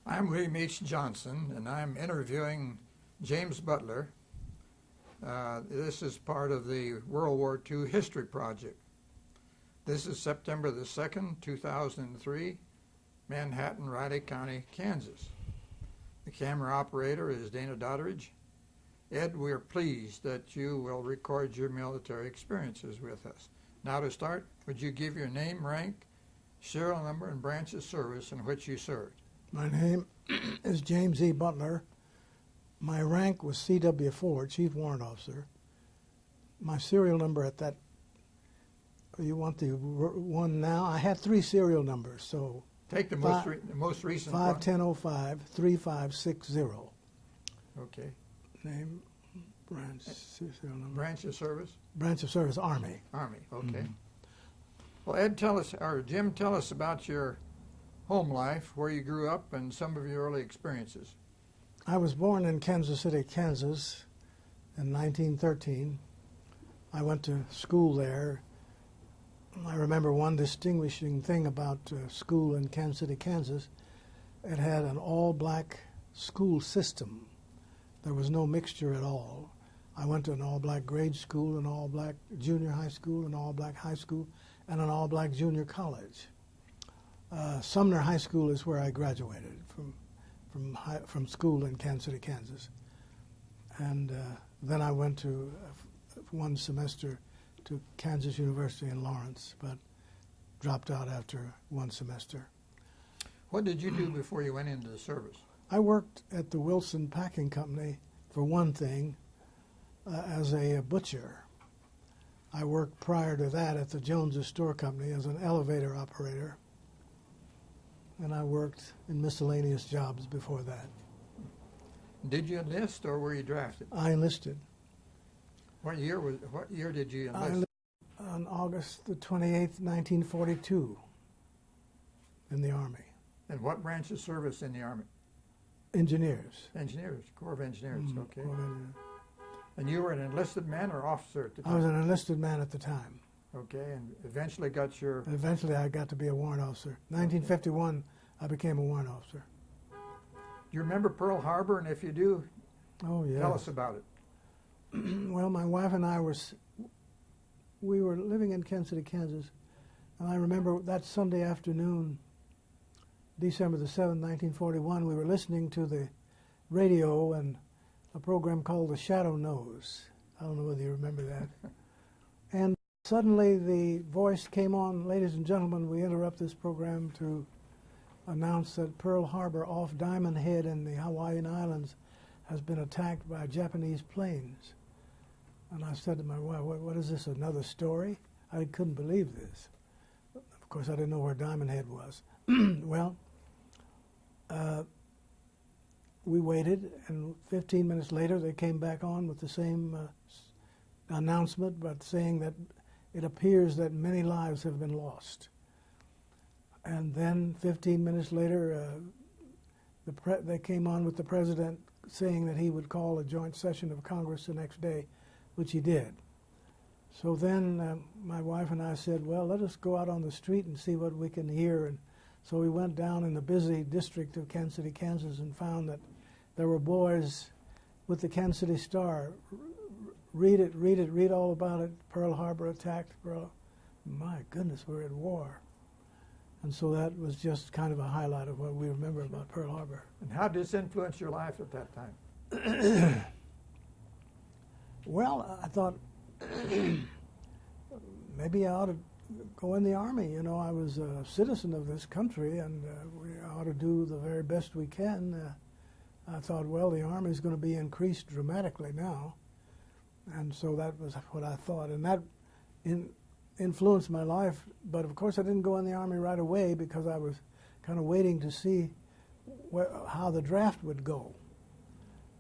I'm William H. Johnson, and I'm interviewing James Butler. This is part of the World War II History Project. This is September the 2nd, 2003, Manhattan, Riley County, Kansas. The camera operator is Dana Dodridge. Ed, we're pleased that you will record your military experiences with us. Now to start, would you give your name, rank, serial number, and branch of service in which you served? My name is James E. Butler. My rank was CW4, Chief Warrant Officer. My serial number at that, you want the one now? I had 3 serial numbers, so. Take the most recent 5105 3560. Okay. Name, branch, serial number. Branch of service? Branch of service, Army. Army, okay. Well, Ed, Jim, tell us about your home life, where you grew up, and some of your early experiences. I was born in Kansas City, Kansas in 1913. I went to school there. I remember one distinguishing thing about school in Kansas City, Kansas. It had an all-black school system. There was no mixture at all. I went to an all-black grade school, an all-black junior high school, an all-black high school, and an all-black junior college. Sumner High School is where I graduated from school in Kansas City, Kansas. And then I went to one semester to Kansas University in Lawrence, but dropped out after one semester. What did you do before you went into the service? I worked at the Wilson Packing Company, for one thing, as a butcher. I worked prior to that at the Jones's Store Company as an elevator operator. And I worked in miscellaneous jobs before that. Did you enlist or were you drafted? I enlisted. What year did you enlist? I enlisted on August the 28th, 1942 in the Army. And what branch of service in the Army? Engineers. Engineers, Corps of Engineers, okay. Corps of Engineers. And you were an enlisted man or officer at the time? I was an enlisted man at the time. Okay, and eventually got your... Eventually I got to be a warrant officer. 1951, I became a warrant officer. Do you remember Pearl Harbor? And if you do, oh, yes. Tell us about it. Well, my wife and I we were living in Kansas City, Kansas, and I remember that Sunday afternoon, December the 7th, 1941, we were listening to the radio and a program called The Shadow Knows. I don't know whether you remember that. And suddenly the voice came on, ladies and gentlemen, we interrupt this program to announce that Pearl Harbor off Diamond Head in the Hawaiian Islands has been attacked by Japanese planes. And I said to my wife, what is this, another story? I couldn't believe this. Of course, I didn't know where Diamond Head was. Well, we waited, and 15 minutes later they came back on with the same announcement, but saying that it appears that many lives have been lost. And then 15 minutes later, they came on with the president saying that he would call a joint session of Congress the next day, which he did. So then my wife and I said, well, let us go out on the street and see what we can hear. And so we went down in the busy district of Kansas City, Kansas, and found that there were boys with the Kansas City Star. Read all about it. Pearl Harbor attacked. My goodness, we're at war. And so that was just kind of a highlight of what we remember about Pearl Harbor. And how did this influence your life at that time? Well, I thought maybe I ought to go in the Army. You know, I was a citizen of this country, and we ought to do the very best we can. I thought, well, the Army is going to be increased dramatically now. And so that was what I thought. And that influenced my life. But of course, I didn't go in the Army right away because I was kind of waiting to see how the draft would go.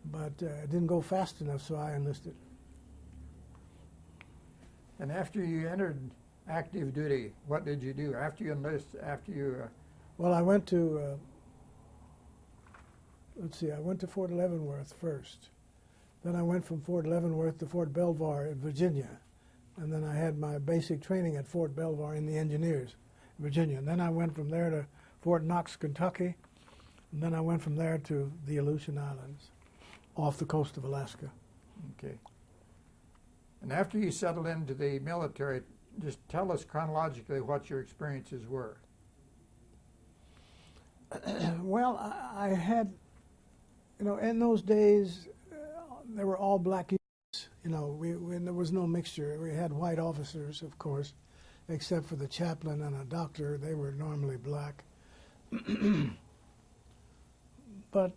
But it didn't go fast enough, so I enlisted. And after you entered active duty, what did you do? After you enlisted, Well, I went to, I went to Fort Leavenworth first. Then I went from Fort Leavenworth to Fort Belvoir in Virginia. And then I had my basic training at Fort Belvoir in the Engineers, Virginia. And then I went from there to Fort Knox, Kentucky. And then I went from there to the Aleutian Islands, off the coast of Alaska. Okay. And after you settled into the military, just tell us chronologically what your experiences were. Well, I had, in those days, they were all black units. There was no mixture. We had white officers, of course, except for the chaplain and a doctor. They were normally black. But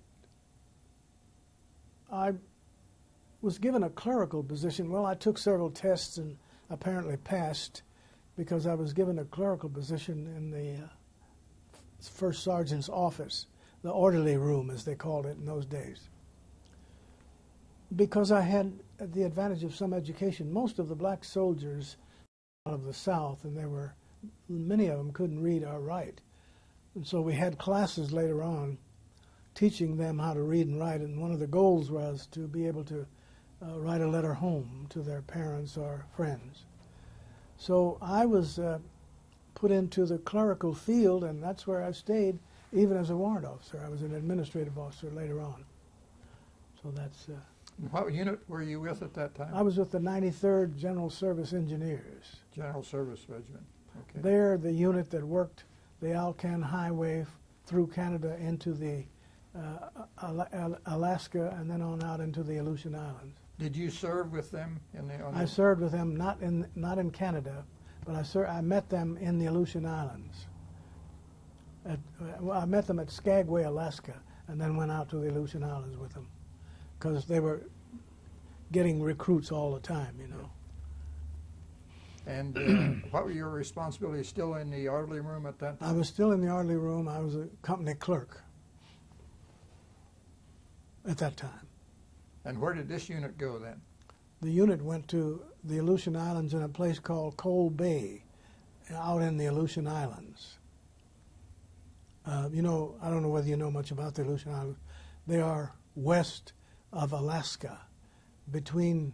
I was given a clerical position. Well, I took several tests and apparently passed because I was given a clerical position in the first sergeant's office, the orderly room, as they called it in those days. Because I had the advantage of some education, most of the black soldiers out of the South, and many of them couldn't read or write. And so we had classes later on teaching them how to read and write, and one of the goals was to be able to write a letter home to their parents or friends. So I was put into the clerical field, and that's where I stayed, even as a warrant officer. I was an administrative officer later on. So that's... What unit were you with at that time? I was with the 93rd General Service Engineers. General Service Regiment. Okay. They're the unit that worked the Alcan Highway through Canada into the Alaska and then on out into the Aleutian Islands. Did you serve with them in the? I served with them not in Canada, but I met them in the Aleutian Islands. I met them at Skagway, Alaska, and then went out to the Aleutian Islands with them because they were getting recruits all the time, And what were your responsibilities? Still in the orderly room at that time? I was still in the orderly room. I was a company clerk at that time. And where did this unit go then? The unit went to the Aleutian Islands in a place called Coal Bay, out in the Aleutian Islands. I don't know whether you know much about the Aleutian Islands. They are west of Alaska, between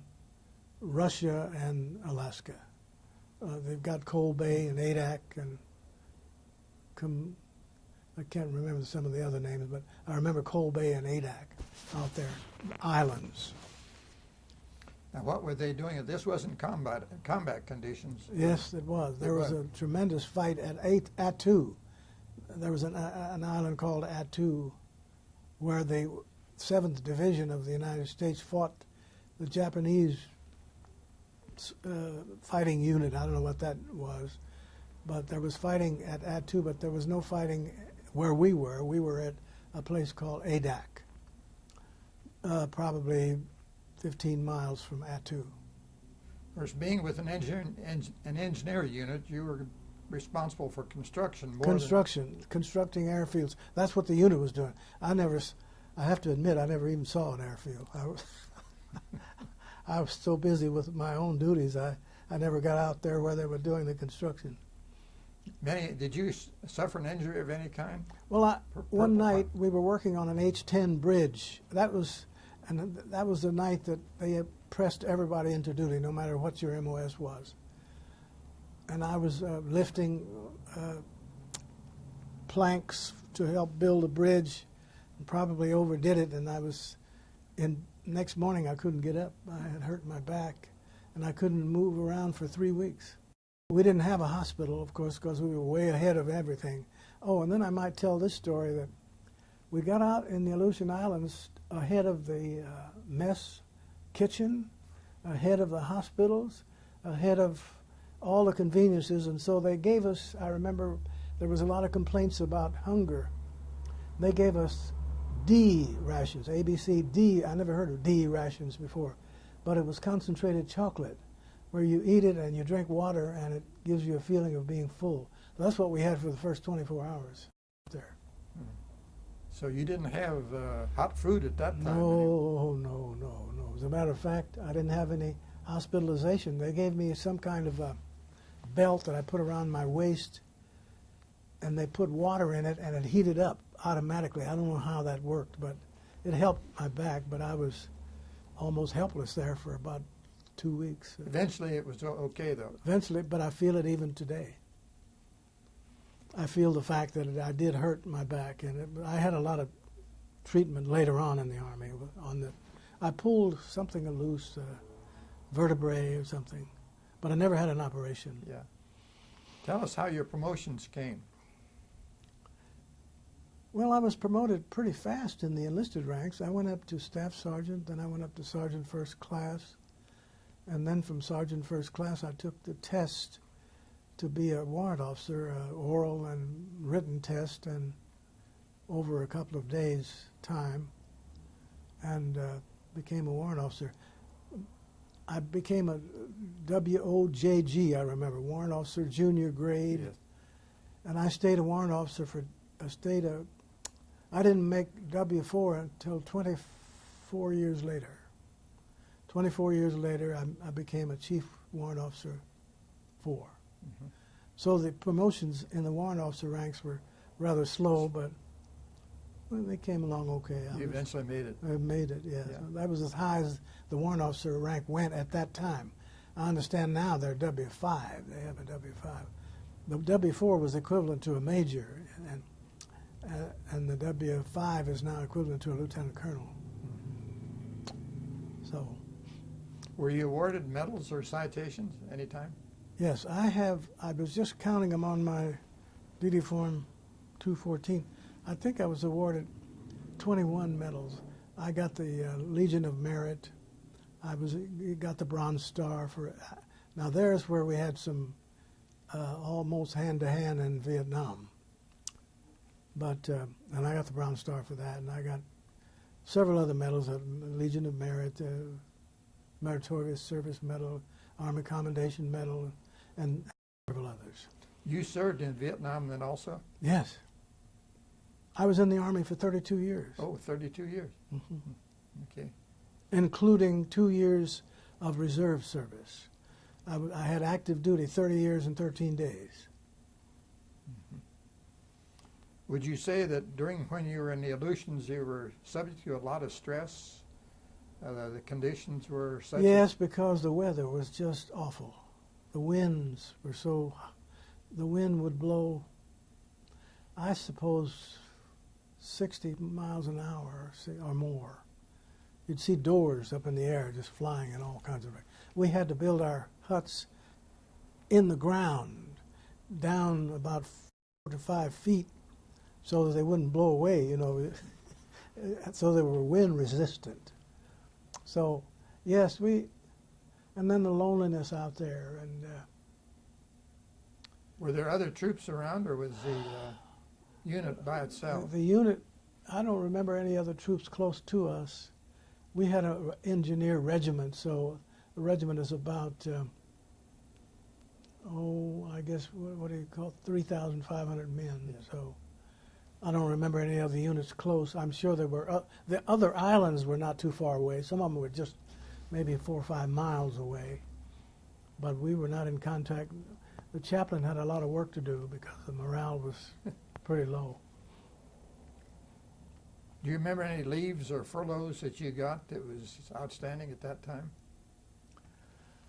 Russia and Alaska. They've got Coal Bay and Adak and I can't remember some of the other names, but I remember Coal Bay and Adak out there, islands. Now, what were they doing? This wasn't combat conditions. Yes, it was. There was a tremendous fight at Attu. There was an island called Attu where the 7th Division of the United States fought the Japanese fighting unit. I don't know what that was, but there was fighting at Attu, but there was no fighting where we were. We were at a place called Adak, probably 15 miles from Attu. Of course, being with an engineer unit, you were responsible for construction. Constructing airfields. That's what the unit was doing. I have to admit, I never even saw an airfield. I was so busy with my own duties, I never got out there where they were doing the construction. Did you suffer an injury of any kind? Well, one night we were working on an H-10 bridge. That was the night that they pressed everybody into duty, no matter what your MOS was. And I was lifting planks to help build a bridge, and probably overdid it. And next morning I couldn't get up. I had hurt my back, and I couldn't move around for 3 weeks. We didn't have a hospital, of course, because we were way ahead of everything. Oh, and then I might tell this story that we got out in the Aleutian Islands ahead of the mess kitchen, ahead of the hospitals, ahead of all the conveniences, and so they gave us, I remember there was a lot of complaints about hunger. They gave us D rations, A, B, C, D. I never heard of D rations before, but it was concentrated chocolate, where you eat it and you drink water and it gives you a feeling of being full. So that's what we had for the first 24 hours there. So you didn't have hot food at that time? No. As a matter of fact, I didn't have any hospitalization. They gave me some kind of a belt that I put around my waist, and they put water in it and it heated up automatically. I don't know how that worked, but it helped my back, but I was almost helpless there for about 2 weeks. Eventually it was okay, though. Eventually, but I feel it even today. I feel the fact that I did hurt my back, and I had a lot of treatment later on in the Army. I pulled something loose, vertebrae or something, but I never had an operation. Yeah. Tell us how your promotions came. Well, I was promoted pretty fast in the enlisted ranks. I went up to staff sergeant, then I went up to sergeant first class, and then from sergeant first class I took the test to be a warrant officer, oral and written test, and over a couple of days' time, and became a warrant officer. I became a WOJG, I remember, warrant officer, junior grade, Yes. and I stayed a warrant officer I didn't make W4 until 24 years later. 24 years later, I became a chief warrant officer 4. Mm-hmm. So the promotions in the warrant officer ranks were rather slow, but well, they came along okay. You eventually made it. I made it, yes. Yeah. That was as high as the warrant officer rank went at that time. I understand now they're W5. They have a W5. The W4 was equivalent to a major, and the W5 is now equivalent to a lieutenant colonel. So, Were you awarded medals or citations anytime? yes, I was just counting them on my duty form 214. I think I was awarded 21 medals. I got the Legion of Merit. Got the Bronze Star for. Now there's where we had some almost hand-to-hand in Vietnam. But and I got the Bronze Star for that, and I got several other medals: Legion of Merit, Meritorious Service Medal, Army Commendation Medal, and several others. You served in Vietnam then also? Yes. I was in the Army for 32 years. Oh, 32 years. Mm-hmm. Okay. Including 2 years of reserve service. I had active duty 30 years and 13 days. Mm-hmm. Would you say that when you were in the Aleutians, you were subject to a lot of stress? The conditions were such? Yes, because the weather was just awful. The winds were the wind would blow, I suppose, 60 miles an hour or more. You'd see doors up in the air just flying in all kinds of. We had to build our huts in the ground, down about 4 to 5 feet, so that they wouldn't blow away, so they were wind resistant. So, yes, and then the loneliness out there. And were there other troops around, or was the unit by itself? The unit, I don't remember any other troops close to us. We had an engineer regiment, so the regiment is about, I guess, what do you call it, 3,500 men. Yeah. So I don't remember any other units close. I'm sure there were, the other islands were not too far away. Some of them were just maybe 4 or 5 miles away. But we were not in contact. The chaplain had a lot of work to do because the morale was pretty low. Do you remember any leaves or furloughs that you got that was outstanding at that time?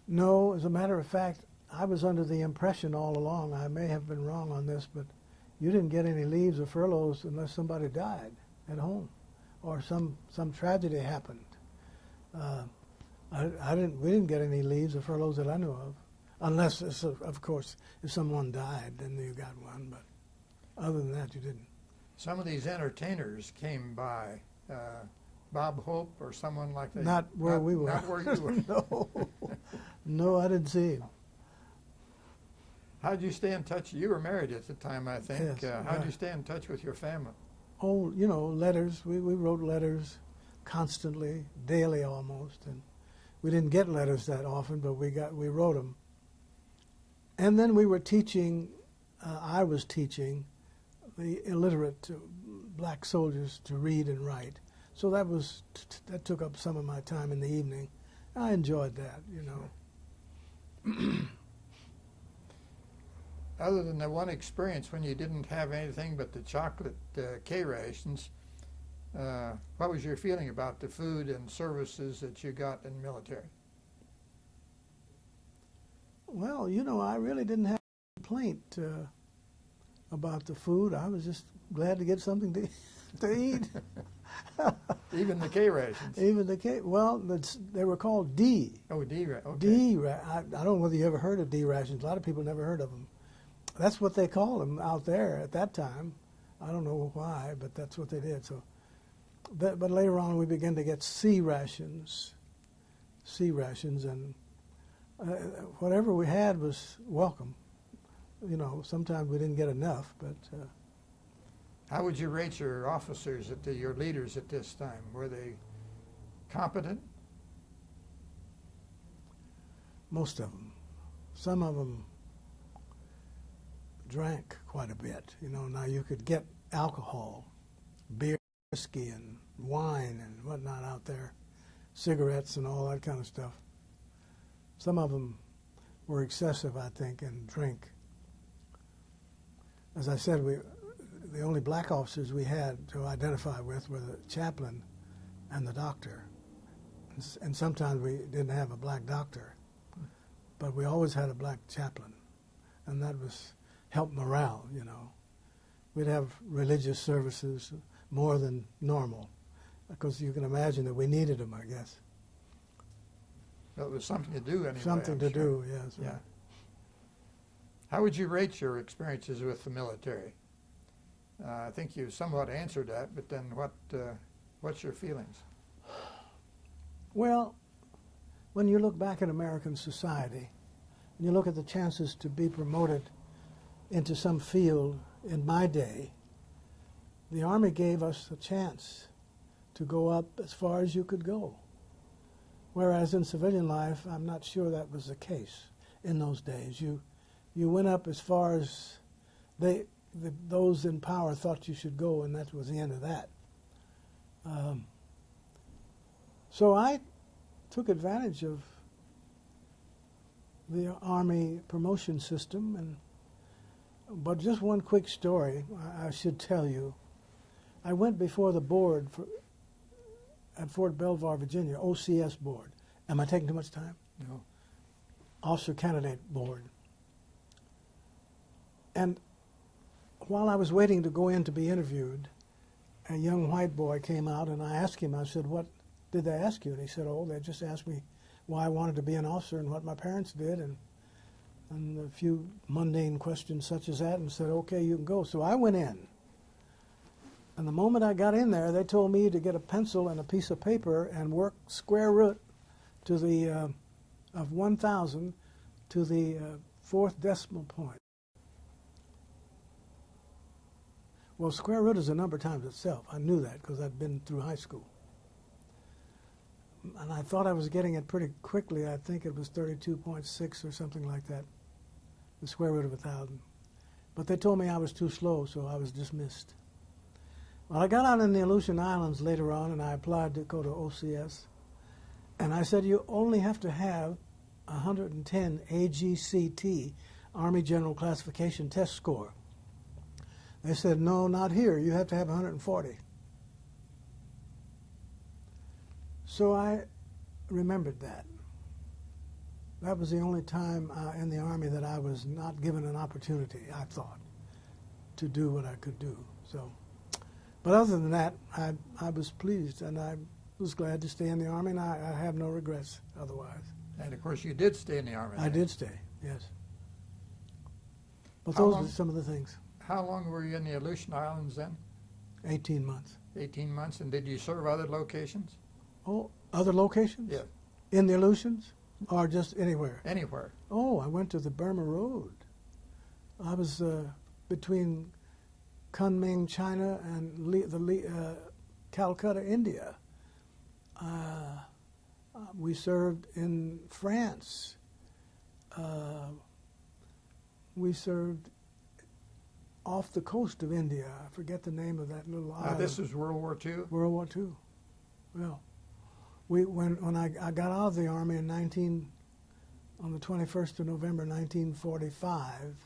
No, as a matter of fact, I was under the impression all along, I may have been wrong on this, but you didn't get any leaves or furloughs unless somebody died at home or some tragedy happened. We didn't get any leaves or furloughs that I knew of, unless, of course, if someone died, then you got one, but other than that, you didn't. Some of these entertainers came by, Bob Hope or someone like that. Not where we were. Not where you were. No, no, I didn't see him. How did you stay in touch? You were married at the time, I think. Yes, How did you stay in touch with your family? Oh, letters. We wrote letters constantly, daily almost, and we didn't get letters that often, but we wrote them. And then we were teaching. I was teaching the illiterate black soldiers to read and write. So that took up some of my time in the evening. I enjoyed that, Other than the one experience when you didn't have anything but the chocolate K rations, what was your feeling about the food and services that you got in the military? Well, I really didn't have a complaint about the food. I was just glad to get something to eat. Even the K rations. Even the K. Well, they were called D. Oh, D ration. Okay. D. I don't know whether you ever heard of D rations. A lot of people never heard of them. That's what they called them out there at that time. I don't know why, but that's what they did. So, but later on we began to get C rations, and whatever we had was welcome. You know, sometimes we didn't get enough, but. How would you rate your officers, your leaders at this time? Were they competent? Most of them. Some of them drank quite a bit. You know, now you could get alcohol, beer, whiskey, and wine and whatnot out there, cigarettes and all that kind of stuff. Some of them were excessive, I think, in drink. As I said, the only black officers we had to identify with were the chaplain and the doctor. And sometimes we didn't have a black doctor, but we always had a black chaplain. And that helped morale, you know. We'd have religious services more than normal, because you can imagine that we needed them, I guess. Well, it was something to do anyway. Something to do, yes. Yeah. How would you rate your experiences with the military? I think you somewhat answered that, but then what's your feelings? Well, when you look back at American society, and you look at the chances to be promoted into some field in my day, the Army gave us a chance to go up as far as you could go. Whereas in civilian life, I'm not sure that was the case in those days. You went up as far as those in power thought you should go, and that was the end of that. So I took advantage of the Army promotion system, but just one quick story I should tell you. I went before the board at Fort Belvoir, Virginia, OCS board. Am I taking too much time? No. Officer Candidate Board. And while I was waiting to go in to be interviewed, a young white boy came out, and I asked him, I said, "What did they ask you?" And he said, "Oh, they just asked me why I wanted to be an officer and what my parents did, and a few mundane questions such as that," and said, "Okay, you can go." So I went in. And the moment I got in there, they told me to get a pencil and a piece of paper and work square root to the of 1,000 to the fourth decimal point. Well, square root is a number times itself. I knew that because I'd been through high school. And I thought I was getting it pretty quickly. I think it was 32.6 or something like that, the square root of 1,000. But they told me I was too slow, so I was dismissed. Well, I got out in the Aleutian Islands later on, and I applied to go to OCS. And I said, you only have to have 110 AGCT, Army General Classification Test score. They said, no, not here. You have to have 140. So I remembered that. That was the only time in the Army that I was not given an opportunity, I thought, to do what I could do. So, but other than that, I was pleased, and I was glad to stay in the Army, and I have no regrets otherwise. And of course, you did stay in the Army. I did stay, yes. But How those long- are some of the things. How long were you in the Aleutian Islands then? 18 months. 18 months. And did you serve other locations? Oh, other locations? Yeah. In the Aleutians? Or just anywhere? Anywhere. Oh, I went to the Burma Road. I was between Kunming, China, and Calcutta, India. We served in France. We served off the coast of India. I forget the name of that little island. This was World War II? World War II. Well, when I got out of the Army on the 21st of November 1945,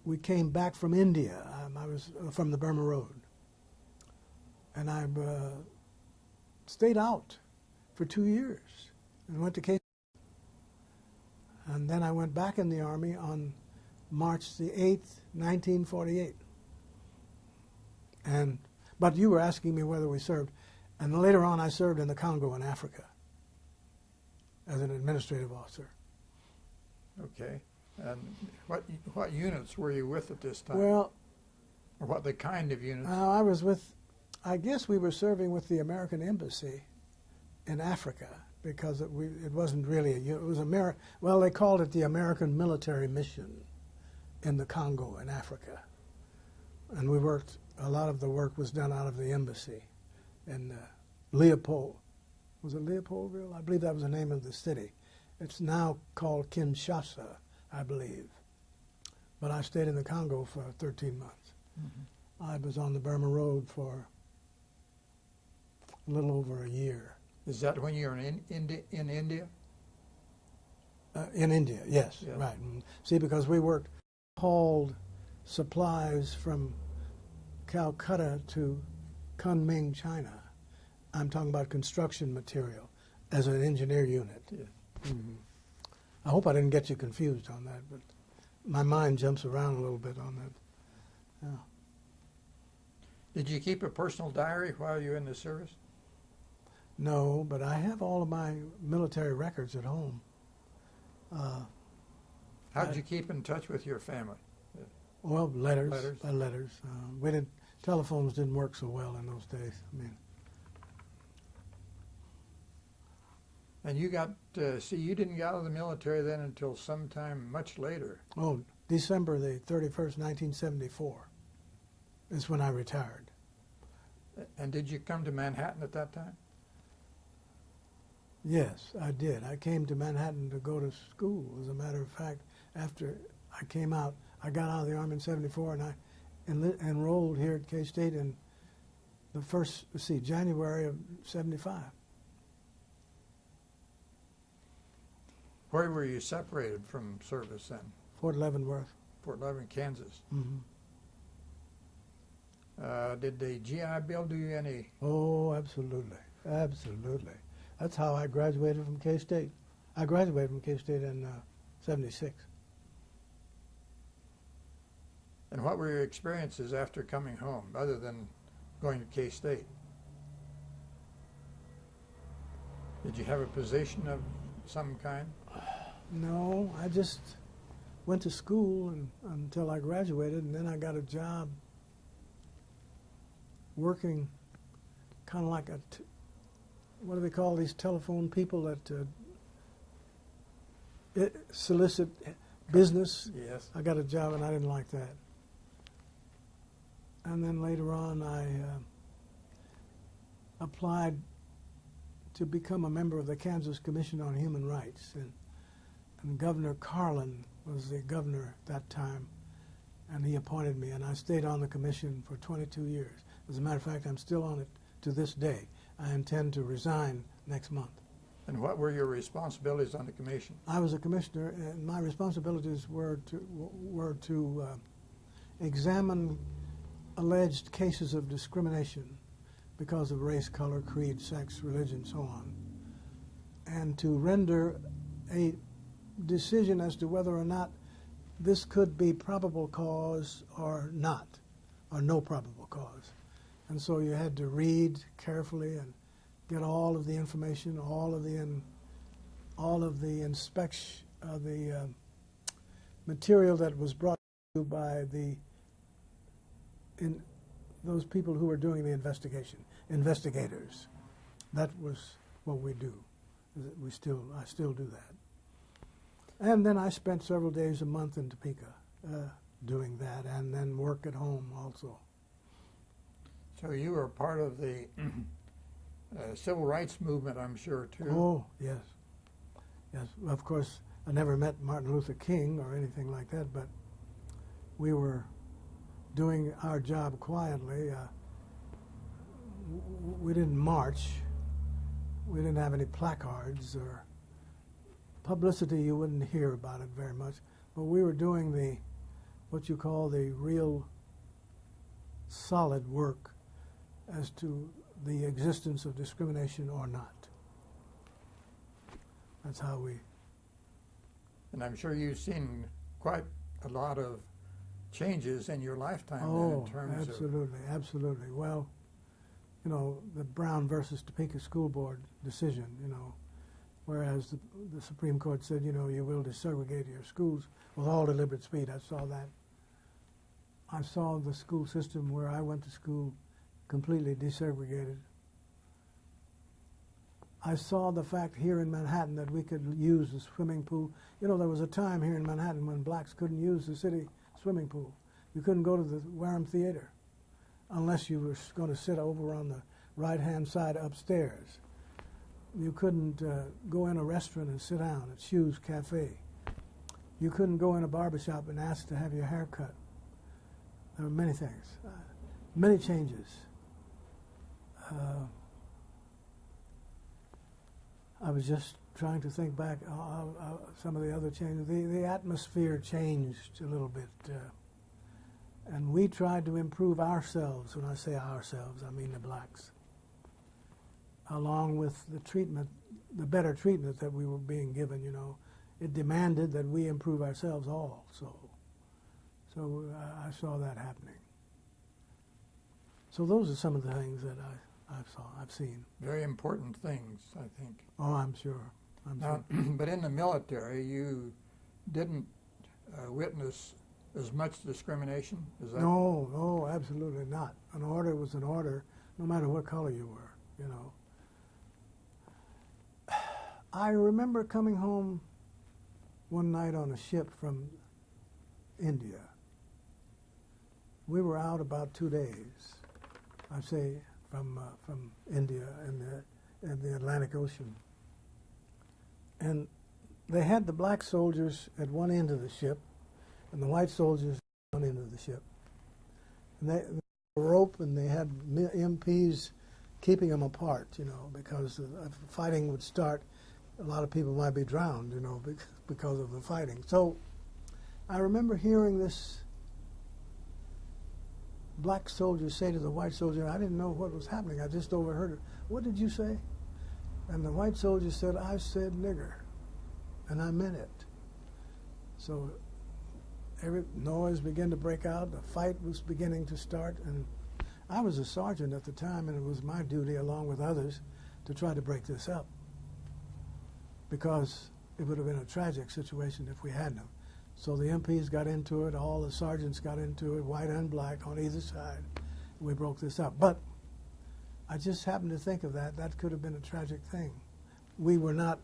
we came back from India. I was from the Burma Road. And I stayed out for 2 years and went to Cape. And then I went back in the Army on March the 8th, 1948. But you were asking me whether we served. And later on, I served in the Congo in Africa as an administrative officer. Okay. And what units were you with at this time? Well, or what the kind of units? I was with, I guess we were serving with the American Embassy in Africa, because it wasn't really it was well, they called it the American Military Mission in the Congo in Africa. And we worked, a lot of the work was done out of the embassy in Leopold. Was it Leopoldville? I believe that was the name of the city. It's now called Kinshasa, I believe. But I stayed in the Congo for 13 months. Mm-hmm. I was on the Burma Road for a little over a year. Is that when you were in India? In India, yes, yeah. Right. And see, because we hauled supplies from Calcutta to Kunming, China. I'm talking about construction material as an engineer unit. Yeah. Mm-hmm. I hope I didn't get you confused on that, but my mind jumps around a little bit on that. Yeah. Did you keep a personal diary while you were in the service? No, but I have all of my military records at home. How did you keep in touch with your family? Well, letters. By letters. Telephones didn't work so well in those days. I mean. And you got, you didn't get out of the military then until sometime much later. Oh, December the 31st, 1974 is when I retired. And did you come to Manhattan at that time? Yes, I did. I came to Manhattan to go to school. As a matter of fact, after I came out, I got out of the Army in 74, and I enrolled here at K-State in the January of 75. Where were you separated from service then? Fort Leavenworth. Fort Leavenworth, Kansas. Mm-hmm. Did the GI Bill do you any? Oh, absolutely. Absolutely. That's how I graduated from K-State. I graduated from K-State in 76. And what were your experiences after coming home, other than going to K-State? Did you have a position of some kind? No, I just went to school until I graduated, and then I got a job working kind of like what do they call these telephone people that solicit business? Yes. I got a job, and I didn't like that. And then later on, I applied to become a member of the Kansas Commission on Human Rights. And Governor Carlin was the governor at that time, and he appointed me, and I stayed on the commission for 22 years. As a matter of fact, I'm still on it to this day. I intend to resign next month. And what were your responsibilities on the commission? I was a commissioner, and my responsibilities were to examine alleged cases of discrimination because of race, color, creed, sex, religion, so on, and to render a decision as to whether or not this could be probable cause or not, or no probable cause. And so you had to read carefully and get all of the information, all of the inspection, the material that was brought to you by those people who were doing the investigation, investigators. That was what we do. I still do that. And then I spent several days a month in Topeka doing that, and then work at home also. So you were part of the civil rights movement, I'm sure, too. Oh, yes. Yes, of course, I never met Martin Luther King or anything like that, but we were doing our job quietly. We didn't march. We didn't have any placards or publicity. You wouldn't hear about it very much. But we were doing what you call the real solid work as to the existence of discrimination or not. That's how we... And I'm sure you've seen quite a lot of changes in your lifetime then Oh, in terms of... absolutely, absolutely. Well, you know, the Brown versus Topeka School Board decision, you know, whereas the Supreme Court said, you know, you will desegregate your schools with all deliberate speed. I saw that. I saw the school system where I went to school completely desegregated. I saw the fact here in Manhattan that we could use the swimming pool. You know, there was a time here in Manhattan when blacks couldn't use the city swimming pool. You couldn't go to the Wareham Theater unless you were going to sit over on the right-hand side upstairs. You couldn't go in a restaurant and sit down at Shoe's Cafe. You couldn't go in a barbershop and ask to have your hair cut. There were many things, many changes. I was just trying to think back some of the other changes. The atmosphere changed a little bit, and we tried to improve ourselves. When I say ourselves, I mean the blacks, along with the treatment, the better treatment that we were being given. You know, it demanded that we improve ourselves all. So I saw that happening. So those are some of the things that I've seen. Very important things, I think. Oh, I'm sure. Now, but in the military, you didn't witness as much discrimination? Is that... No, absolutely not. An order was an order, no matter what color you were, you know. I remember coming home one night on a ship from India. We were out about 2 days, I'd say, from India and the Atlantic Ocean. And they had the black soldiers at one end of the ship and the white soldiers at one end of the ship. And they had a rope, and they had MPs keeping them apart, you know, because if fighting would start, a lot of people might be drowned, you know, because of the fighting. So I remember hearing this black soldier say to the white soldier, I didn't know what was happening, I just overheard it. What did you say? And the white soldier said, I said nigger, and I meant it. So every noise began to break out, the fight was beginning to start, and I was a sergeant at the time, and it was my duty, along with others, to try to break this up, because it would have been a tragic situation if we hadn't. So the MPs got into it, all the sergeants got into it, white and black on either side. We broke this up. But I just happened to think of that. That could have been a tragic thing. We were not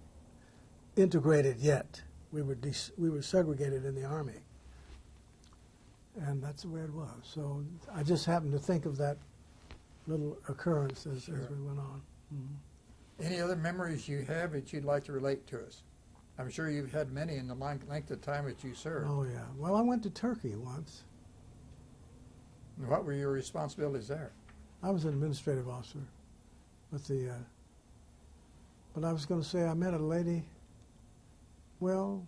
integrated yet. We were segregated in the Army. And that's the way it was. So I just happened to think of that little occurrence as we went on. Mm-hmm. Any other memories you have that you'd like to relate to us? I'm sure you've had many in the length of time that you served. Oh, yeah. Well, I went to Turkey once. And what were your responsibilities there? I was an administrative officer with the, but I was going to say I met a lady, well,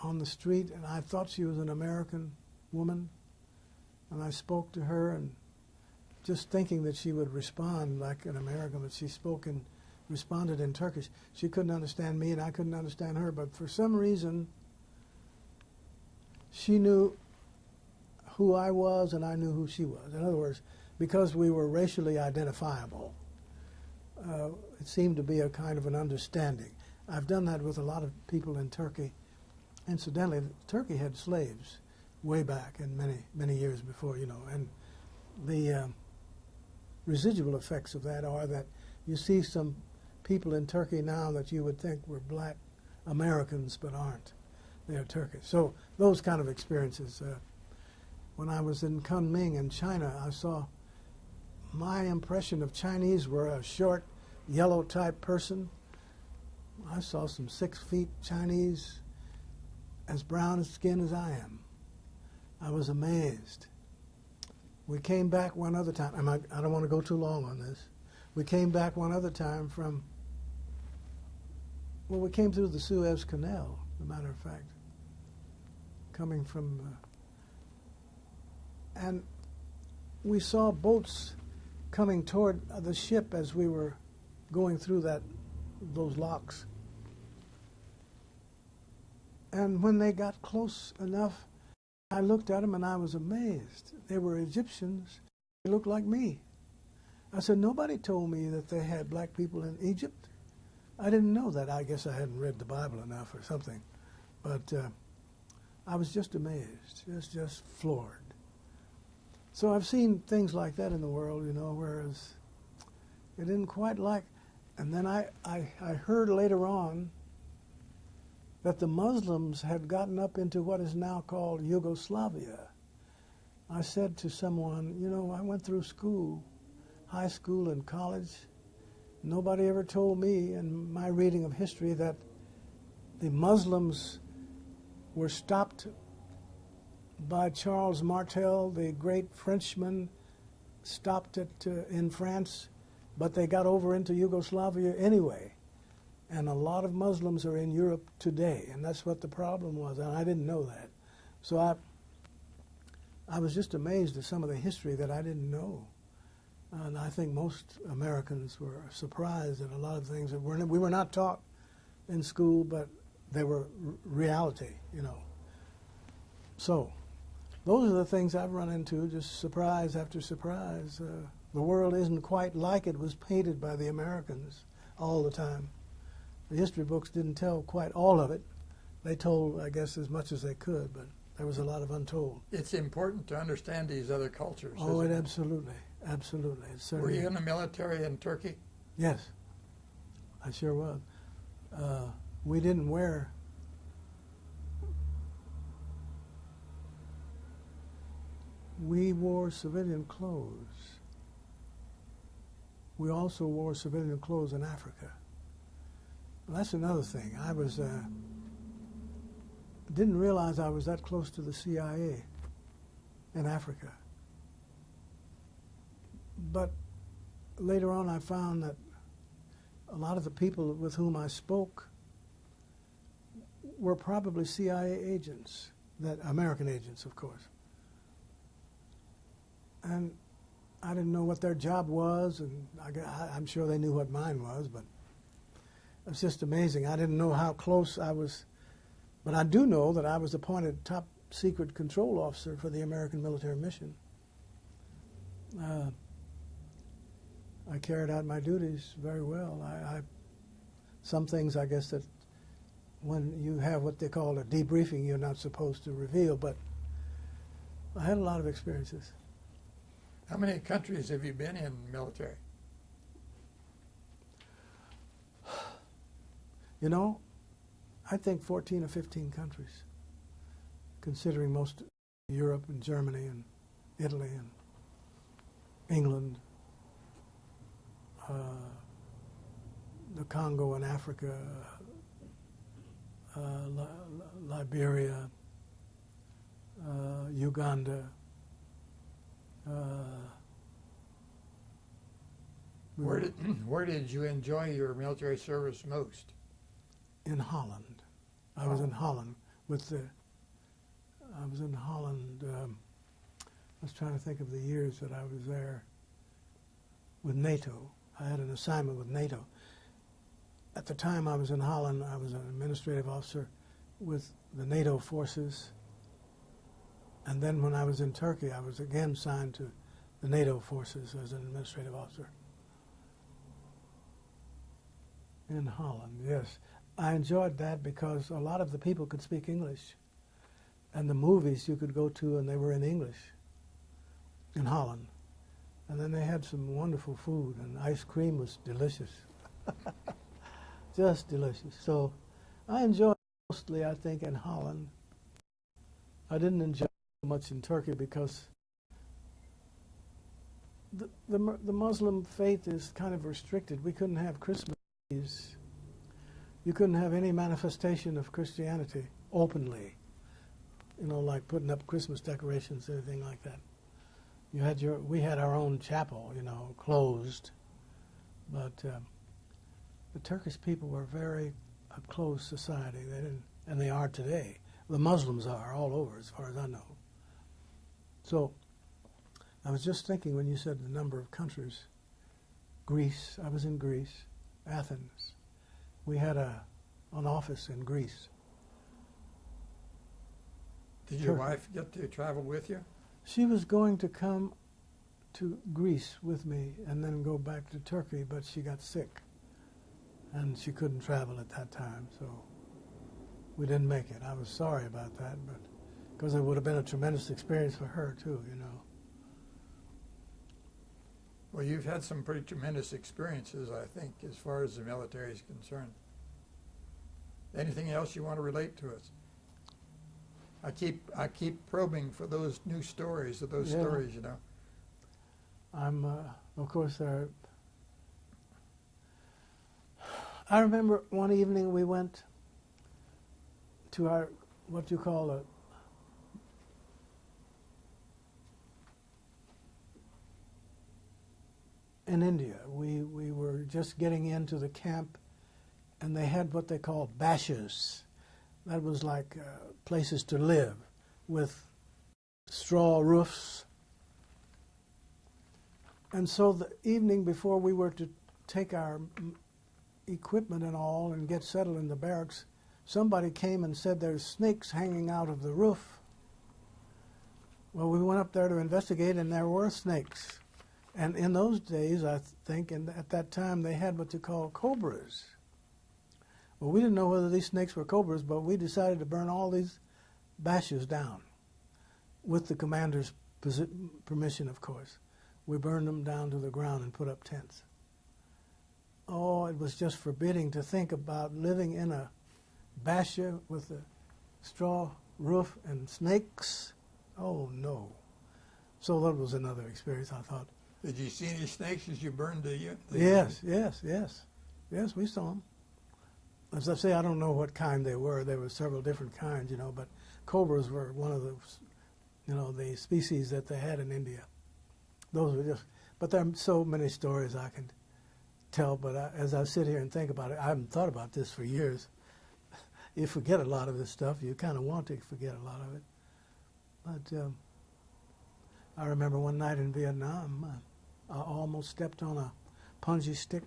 on the street, and I thought she was an American woman, and I spoke to her, and just thinking that she would respond like an American, but she responded in Turkish. She couldn't understand me, and I couldn't understand her, but for some reason, she knew who I was, and I knew who she was. In other words, because we were racially identifiable, it seemed to be a kind of an understanding. I've done that with a lot of people in Turkey. Incidentally, Turkey had slaves way back in many years before, you know, and the residual effects of that are that you see some people in Turkey now that you would think were black Americans but aren't. They're Turkish. So those kind of experiences. When I was in Kunming in China, I saw my impression of Chinese were a short, yellow-type person. I saw some 6 feet Chinese, as brown skin as I am. I was amazed. We came back one other time. I don't want to go too long on this. We came back one other time from, well, we came through the Suez Canal, as a matter of fact, coming from, and we saw boats coming toward the ship as we were going through those locks. And when they got close enough, I looked at them and I was amazed. They were Egyptians. They looked like me. I said, nobody told me that they had black people in Egypt. I didn't know that. I guess I hadn't read the Bible enough or something. But I was just amazed, just floored. So I've seen things like that in the world, you know, whereas it didn't quite like. And then I heard later on that the Muslims had gotten up into what is now called Yugoslavia. I said to someone, you know, I went through school, high school and college. Nobody ever told me in my reading of history that the Muslims were stopped by Charles Martel, the great Frenchman, stopped it in France, but they got over into Yugoslavia anyway. And a lot of Muslims are in Europe today, and that's what the problem was, and I didn't know that. So I was just amazed at some of the history that I didn't know. And I think most Americans were surprised at a lot of things that we were not taught in school, but they were reality, you know. So those are the things I've run into, just surprise after surprise. The world isn't quite like it was painted by the Americans all the time. The history books didn't tell quite all of it. They told, I guess, as much as they could, but there was a lot of untold. It's important to understand these other cultures. Oh, isn't it? Absolutely. Absolutely. It Were certainly, you in the military in Turkey? Yes, I sure was. We didn't wear we wore civilian clothes. We also wore civilian clothes in Africa. Well, that's another thing. I was didn't realize I was that close to the CIA in Africa. But later on I found that a lot of the people with whom I spoke were probably CIA agents, that American agents, of course. And I didn't know what their job was, and I'm sure they knew what mine was, but it was just amazing. I didn't know how close I was, but I do know that I was appointed top secret control officer for the American military mission. I carried out my duties very well. Some things, I guess, that when you have what they call a debriefing, you're not supposed to reveal, but I had a lot of experiences. How many countries have you been in military? You know, I think 14 or 15 countries, considering most of Europe and Germany and Italy and England, the Congo and Africa, Liberia, Uganda. Where did you enjoy your military service most? In Holland. I was in Holland with the. I was in Holland. I was trying to think of the years that I was there with NATO. I had an assignment with NATO. At the time I was in Holland, I was an administrative officer with the NATO forces. And then when I was in Turkey, I was again signed to the NATO forces as an administrative officer. In Holland, yes. I enjoyed that because a lot of the people could speak English. And the movies you could go to, and they were in English in Holland. And then they had some wonderful food, and ice cream was delicious. Just delicious. So I enjoyed it mostly, I think, in Holland. I didn't enjoy it much in Turkey because the Muslim faith is kind of restricted. We couldn't have Christmas trees. You couldn't have any manifestation of Christianity openly, you know, like putting up Christmas decorations or anything like that. You had we had our own chapel, you know, closed, but the Turkish people were very a closed society. They didn't, and they are today. The Muslims are all over, as far as I know. So I was just thinking when you said the number of countries. Greece, I was in Greece, Athens. We had an office in Greece. Did your Turkey. wife get to travel with you? She was going to come to Greece with me and then go back to Turkey, but she got sick, and she couldn't travel at that time, so we didn't make it. I was sorry about that, but because it would have been a tremendous experience for her too, you know. Well, you've had some pretty tremendous experiences, I think, as far as the military is concerned. Anything else you want to relate to us? I keep probing for those new stories, Yeah. stories, you know. I'm, of course, I remember one evening we went to our, what you call in India. We were just getting into the camp, and they had what they call bashes. That was like places to live with straw roofs. And so the evening before we were to take our equipment and all and get settled in the barracks, somebody came and said there's snakes hanging out of the roof. Well, we went up there to investigate, and there were snakes. And in those days, I think, and at that time, they had what you call cobras. Well, we didn't know whether these snakes were cobras, but we decided to burn all these bashes down with the commander's permission, of course. We burned them down to the ground and put up tents. Oh, it was just forbidding to think about living in a basha with a straw roof and snakes. Oh, no. So that was another experience, I thought. Did you see any snakes as you burned the Yes, we saw them. As I say, I don't know what kind they were. There were several different kinds, you know, but cobras were one of the, you know, the species that they had in India. Those were just, but there are so many stories I can tell, but as I sit here and think about it, I haven't thought about this for years. You forget a lot of this stuff. You kind of want to forget a lot of it. But I remember one night in Vietnam, I almost stepped on a punji stick,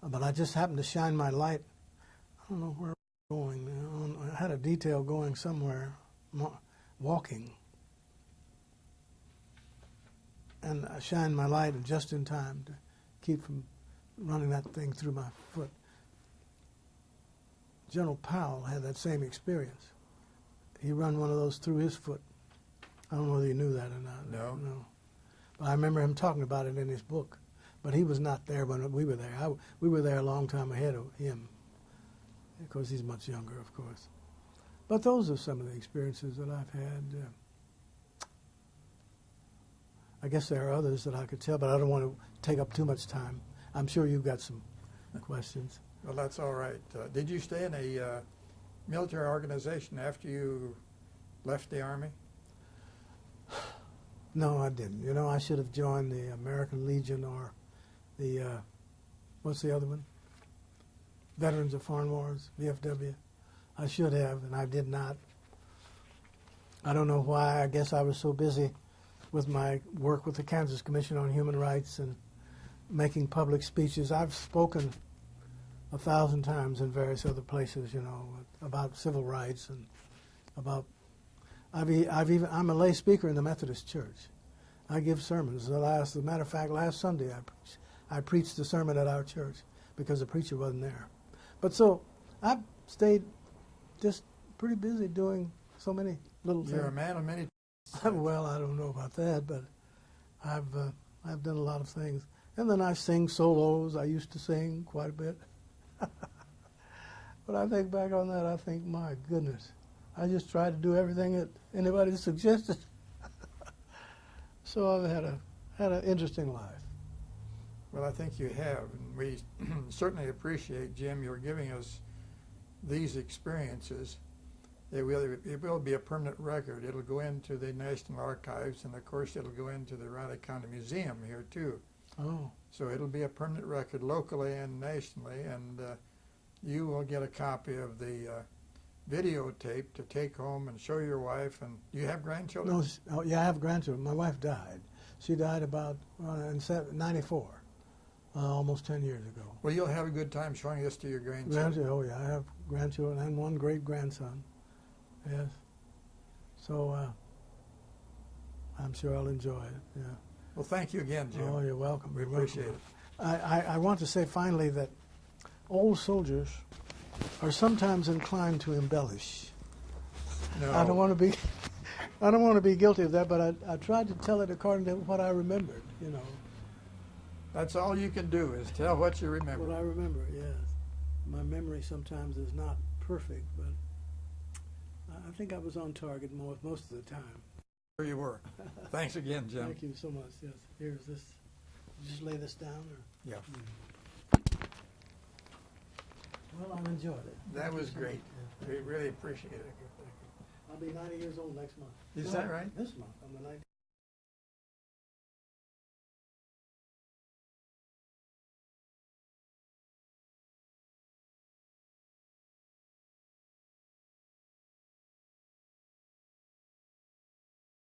but I just happened to shine my light. I don't know where I was going. You know, I had a detail going somewhere, walking. And I shined my light just in time to keep from running that thing through my foot. General Powell had that same experience. He run one of those through his foot. I don't know whether you knew that or not. No. But I remember him talking about it in his book. But he was not there when we were there. We were there a long time ahead of him. Of course, he's much younger, of course. But those are some of the experiences that I've had. I guess there are others that I could tell, but I don't want to take up too much time. I'm sure you've got some questions. Well, that's all right. Did you stay in a military organization after you left the Army? No, I didn't. You know, I should have joined the American Legion or the, what's the other one? Veterans of Foreign Wars, VFW. I should have, and I did not. I don't know why. I guess I was so busy with my work with the Kansas Commission on Human Rights and making public speeches. I've spoken 1,000 times in various other places, you know, about civil rights and about. I'm a lay speaker in the Methodist Church. I give sermons. As a matter of fact, last Sunday I preached a sermon at our church because the preacher wasn't there. But so I've stayed just pretty busy doing so many little things. You're a man of many. Well, I don't know about that, but I've done a lot of things. And then I sing solos. I used to sing quite a bit. But I think back on that, I think, my goodness, I just tried to do everything that anybody suggested. So I've had an interesting life. Well, I think you have, and we certainly appreciate, Jim, your giving us these experiences. It will be a permanent record. It'll go into the National Archives, and of course it'll go into the Riley County Museum here too. Oh. So it'll be a permanent record locally and nationally, and you will get a copy of the videotape to take home and show your wife. And do you have grandchildren? No, yeah, I have grandchildren. My wife died. She died about in 94, almost 10 years ago. Well, you'll have a good time showing this to your grandchildren. Oh yeah, I have grandchildren and one great grandson. Yes. So I'm sure I'll enjoy it. Yeah. Well, thank you again, Jim. Oh, you're welcome. We You're welcome. appreciate it. I want to say finally that old soldiers are sometimes inclined to embellish. No, I don't want to be guilty of that, but I tried to tell it according to what I remembered. You know, that's all you can do is tell what you what remember. I remember. Yes, my memory sometimes is not perfect, but I think I was on target most of the time. There you were. Thanks again, Jim. Thank you so much. Yes, here's this. Just lay this down, or Yeah, well, I've enjoyed it. that was Thank you so great. much. Yeah, We really appreciate it. thank you. I'll be 90 years old next month. Is that right? This month, on the 19th.